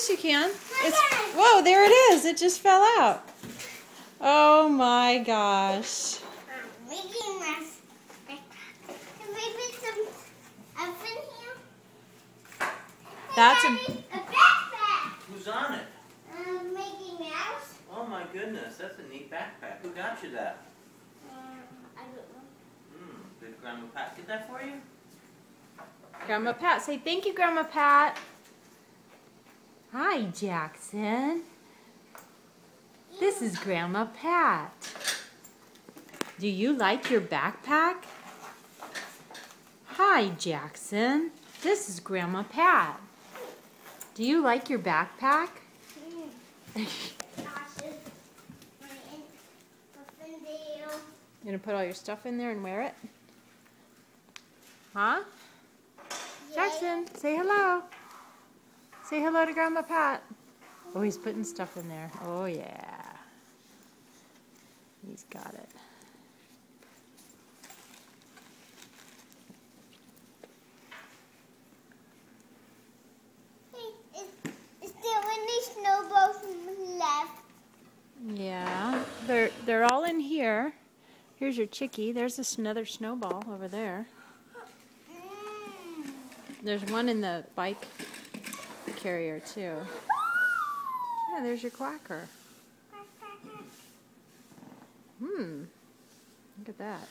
Yes, you can. Whoa, there it is. It just fell out. Oh my gosh. That's a backpack. Who's on it? Mickey Mouse. Oh my goodness, that's a neat backpack. Who got you that? I don't know. Did Grandma Pat get that for you? Grandma Pat. Say thank you, Grandma Pat. Hi, Jackson. This is Grandma Pat. Do you like your backpack? Hi, Jackson. This is Grandma Pat. Do you like your backpack? You gonna put all your stuff in there and wear it? Huh? Jackson, say hello. Say hello to Grandma Pat. Oh, he's putting stuff in there. Oh, yeah. He's got it. Is there any snowballs left? Yeah, they're all in here. Here's your chickie. There's another snowball over there. There's one in the bike carrier too. Yeah, there's your quacker. Look at that.